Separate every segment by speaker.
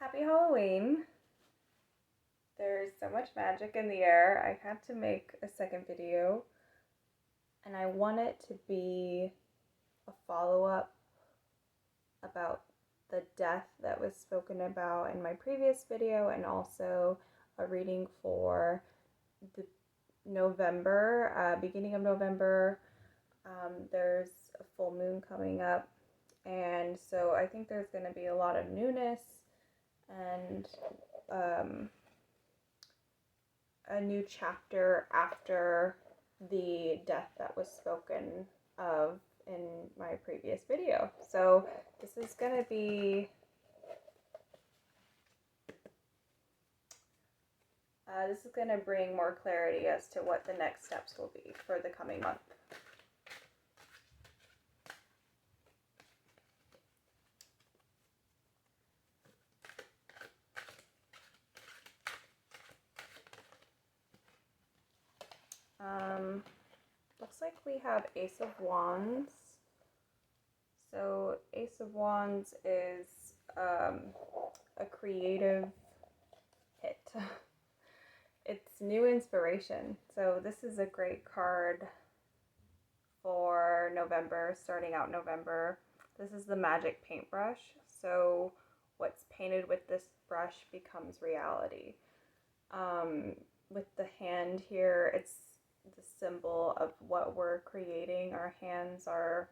Speaker 1: Happy Halloween! There's so much magic in the air. I had to make a second video, and I want it to be a follow up about the death that was spoken about in my previous video, and also a reading for the beginning of November. There's a full moon coming up, and so I think there's going to be a lot of newness and a new chapter after the death that was spoken of in my previous video. So this is going to be bring more clarity as to what the next steps will be for the coming month. Looks like we have Ace of Wands. So Ace of Wands is a creative hit. It's new inspiration. So this is a great card for November, starting out November. This is the magic paintbrush. So what's painted with this brush becomes reality. With the hand here, it's the symbol of what we're creating. Our hands are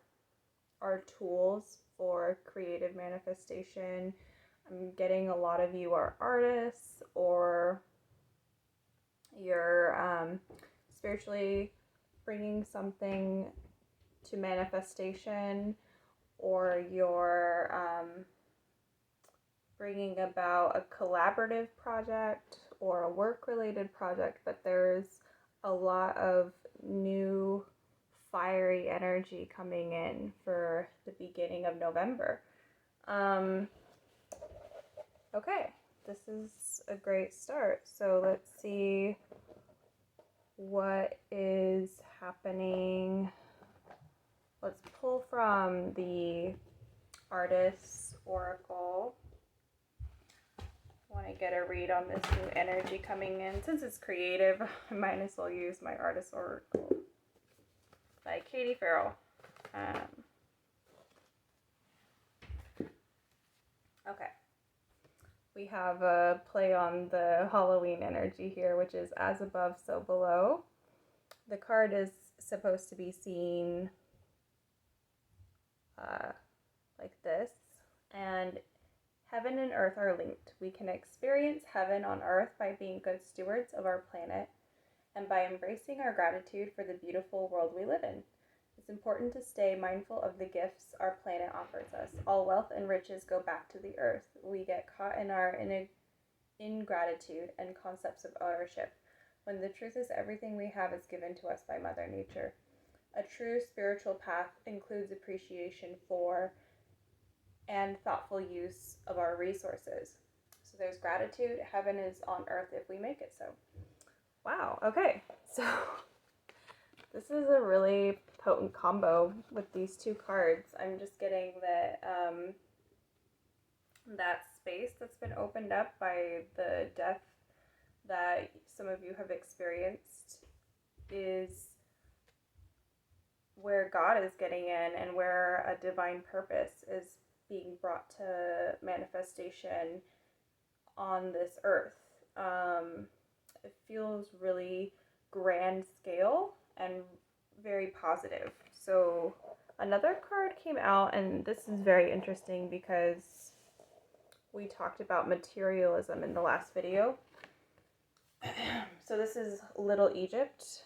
Speaker 1: tools for creative manifestation. I'm getting a lot of you are artists, or you're spiritually bringing something to manifestation, or you're bringing about a collaborative project or a work-related project, but there's a lot of new fiery energy coming in for the beginning of November. Okay, this is a great start. So let's see what is happening. Let's pull from the Artist's Oracle. I want to get a read on this new energy coming in. Since it's creative, I might as well use my Artist's Oracle by Katie Farrell. Okay. We have a play on the Halloween energy here, which is as above, so below. The card is supposed to be seen like this, and heaven and earth are linked. We can experience heaven on earth by being good stewards of our planet and by embracing our gratitude for the beautiful world we live in. It's important to stay mindful of the gifts our planet offers us. All wealth and riches go back to the earth. We get caught in our ingratitude and concepts of ownership, when the truth is everything we have is given to us by Mother Nature. A true spiritual path includes appreciation for and thoughtful use of our resources. So there's gratitude. Heaven is on earth if we make it so. Wow, okay. So this is a really potent combo with these two cards. I'm just getting that that space that's been opened up by the death that some of you have experienced is where God is getting in, and where a divine purpose is being brought to manifestation on this earth. It feels really grand scale and very positive. So another card came out, and this is very interesting because we talked about materialism in the last video. So this is Little Egypt.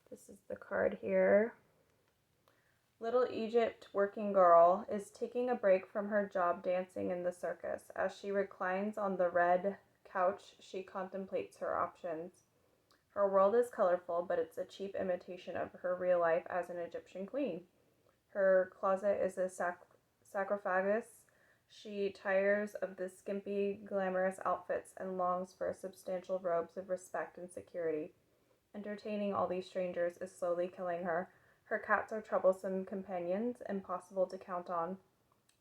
Speaker 1: This is the card here. Little Egypt working girl is taking a break from her job dancing in the circus. As she reclines on the red couch, she contemplates her options. Her world is colorful, but it's a cheap imitation of her real life as an Egyptian queen. Her closet is a sarcophagus. She tires of the skimpy, glamorous outfits and longs for substantial robes of respect and security. Entertaining all these strangers is slowly killing her. Her cats are troublesome companions, impossible to count on.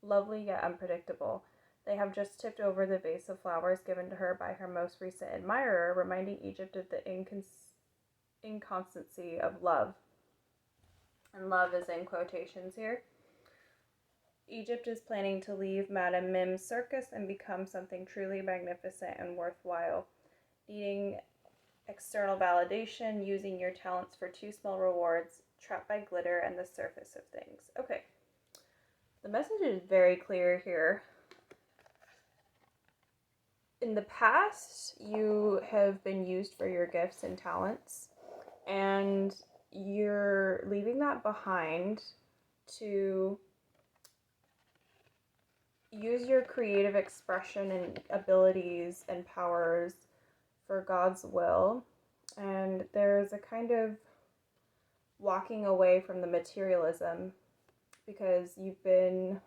Speaker 1: lovely yet unpredictable. They have just tipped over the vase of flowers given to her by her most recent admirer, reminding Egypt of the inconstancy of love. And love is in quotations here. Egypt is planning to leave Madame Mim's circus and become something truly magnificent and worthwhile. Needing external validation, using your talents for too small rewards, trapped by glitter and the surface of things. Okay. The message is very clear here. In the past, you have been used for your gifts and talents, and you're leaving that behind to use your creative expression and abilities and powers for God's will. And there's a kind of walking away from the materialism because you've been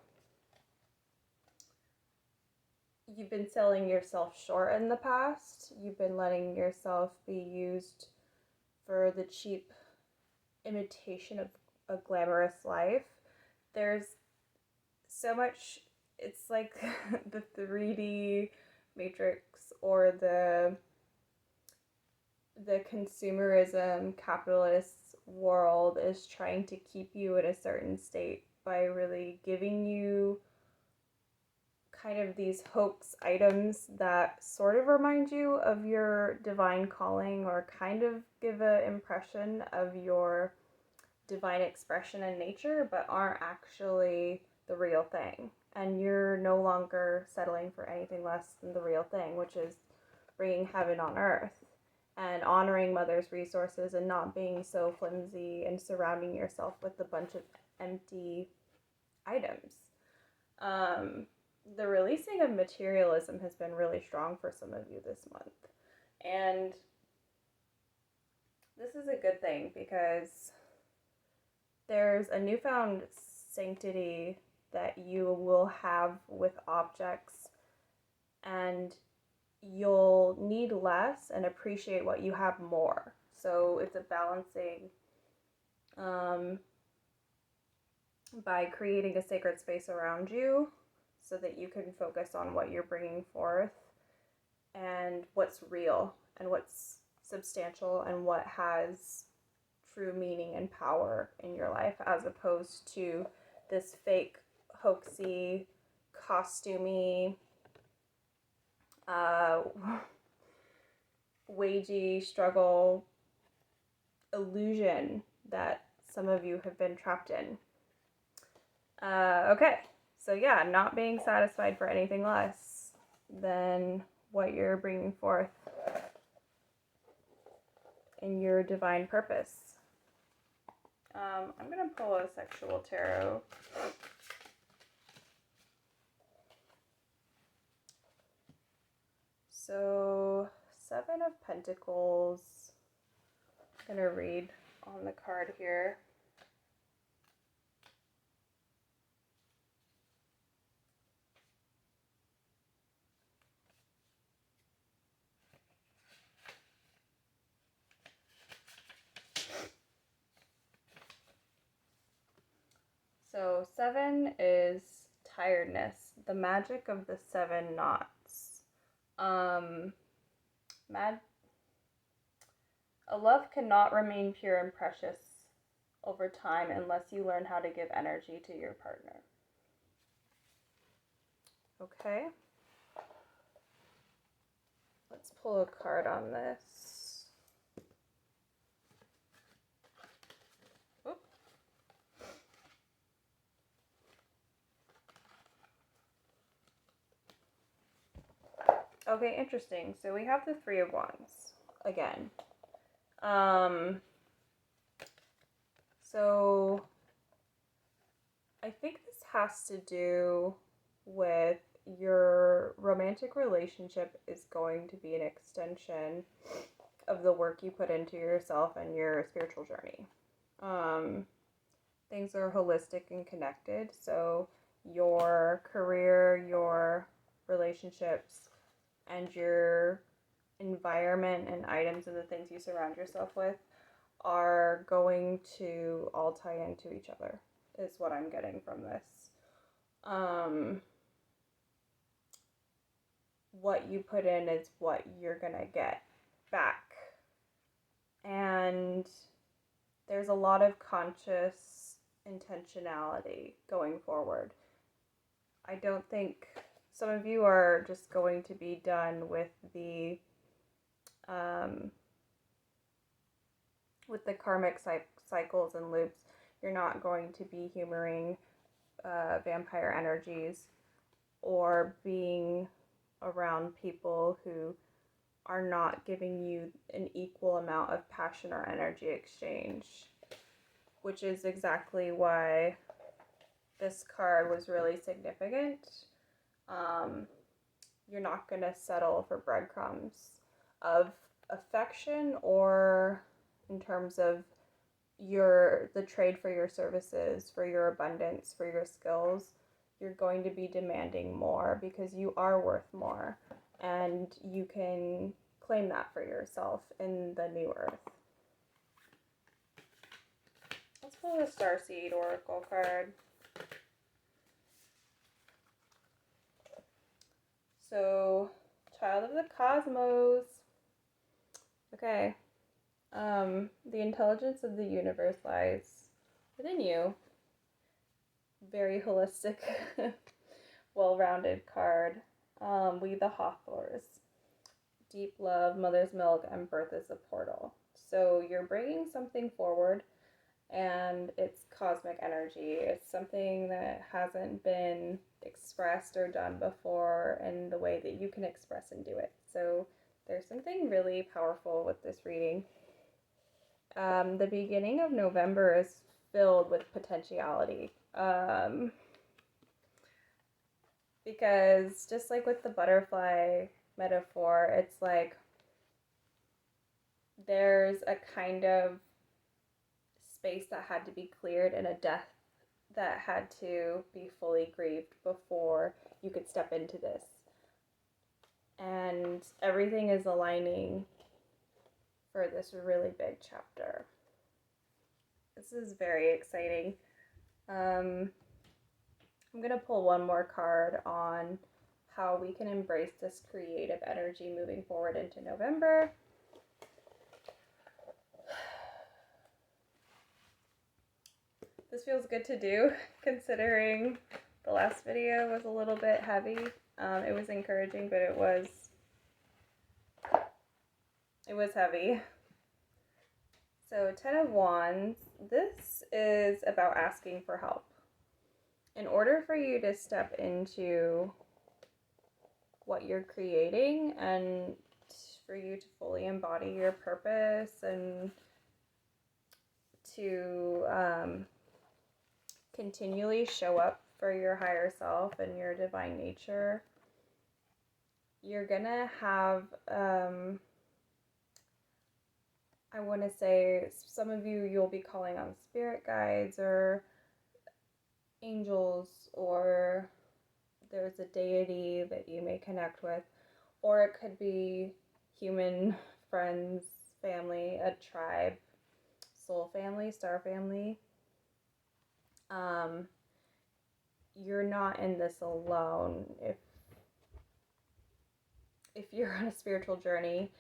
Speaker 1: selling yourself short in the past. You've been letting yourself be used for the cheap imitation of a glamorous life. There's so much, it's like the 3D matrix or the consumerism capitalist world is trying to keep you in a certain state by really giving you kind of these hoax items that sort of remind you of your divine calling or kind of give an impression of your divine expression in nature, but aren't actually the real thing. And you're no longer settling for anything less than the real thing, which is bringing heaven on earth and honoring Mother's resources and not being so flimsy and surrounding yourself with a bunch of empty items. The releasing of materialism has been really strong for some of you this month. And this is a good thing because there's a newfound sanctity that you will have with objects, and you'll need less and appreciate what you have more. So it's a balancing by creating a sacred space around you so that you can focus on what you're bringing forth and what's real and what's substantial and what has true meaning and power in your life, as opposed to this fake, hoaxy, costumey, wagey struggle illusion that some of you have been trapped in. Okay, so yeah, not being satisfied for anything less than what you're bringing forth in your divine purpose. I'm going to pull a sexual tarot. So, 7 of Pentacles. I'm going to read on the card here. So 7 is tiredness, the magic of the 7 knots. A love cannot remain pure and precious over time unless you learn how to give energy to your partner. Okay. Let's pull a card on this. Okay, interesting. So we have the 3 of Wands again. So I think this has to do with your romantic relationship is going to be an extension of the work you put into yourself and your spiritual journey. Things are holistic and connected. So your career, your relationships, and your environment and items and the things you surround yourself with are going to all tie into each other, is what I'm getting from this. what you put in is what you're gonna get back. And there's a lot of conscious intentionality going forward. I don't think some of you are just going to be done with the karmic cycles and loops. You're not going to be humoring vampire energies or being around people who are not giving you an equal amount of passion or energy exchange, which is exactly why this card was really significant. You're not going to settle for breadcrumbs of affection or in terms of the trade for your services, for your abundance, for your skills. You're going to be demanding more because you are worth more, and you can claim that for yourself in the new earth. Let's pull the Starseed Oracle card. So, child of the cosmos. Okay. The intelligence of the universe lies within you. Very holistic, well-rounded card. We the Hawthorns. Deep love, mother's milk, and birth is a portal. So you're bringing something forward, and it's cosmic energy. It's something that hasn't been expressed or done before in the way that you can express and do it. So there's something really powerful with this reading. The beginning of November is filled with potentiality. Because just like with the butterfly metaphor, it's like there's a kind of space that had to be cleared and a death that had to be fully grieved before you could step into this. And everything is aligning for this really big chapter. This is very exciting. I'm going to pull one more card on how we can embrace this creative energy moving forward into November. This feels good to do, considering the last video was a little bit heavy. It was encouraging, but it was heavy. So 10 of Wands, this is about asking for help. In order for you to step into what you're creating and for you to fully embody your purpose and to continually show up for your higher self and your divine nature, you're gonna have, I want to say, some of you'll be calling on spirit guides or angels, or there's a deity that you may connect with, or it could be human friends, family, a tribe, soul family, star family. You're not in this alone. If you're on a spiritual journey,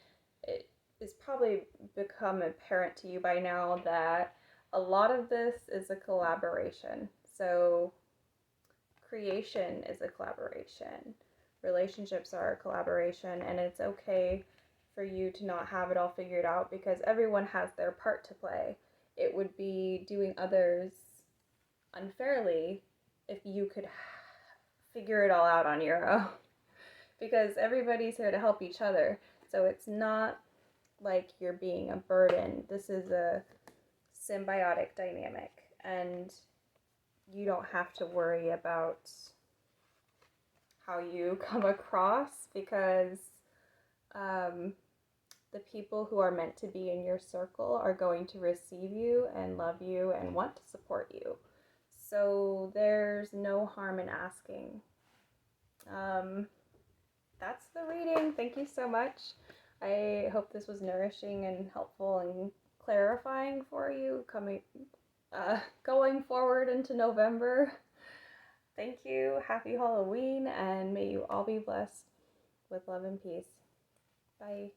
Speaker 1: it is probably become apparent to you by now that a lot of this is a collaboration. So creation is a collaboration. Relationships are a collaboration, and it's okay for you to not have it all figured out because everyone has their part to play. It would be doing others unfairly if you could figure it all out on your own, because everybody's here to help each other. So it's not like you're being a burden. This is a symbiotic dynamic, and you don't have to worry about how you come across, because the people who are meant to be in your circle are going to receive you and love you and want to support you. So there's no harm in asking. That's the reading. Thank you so much. I hope this was nourishing and helpful and clarifying for you going forward into November. Thank you. Happy Halloween, and may you all be blessed with love and peace. Bye.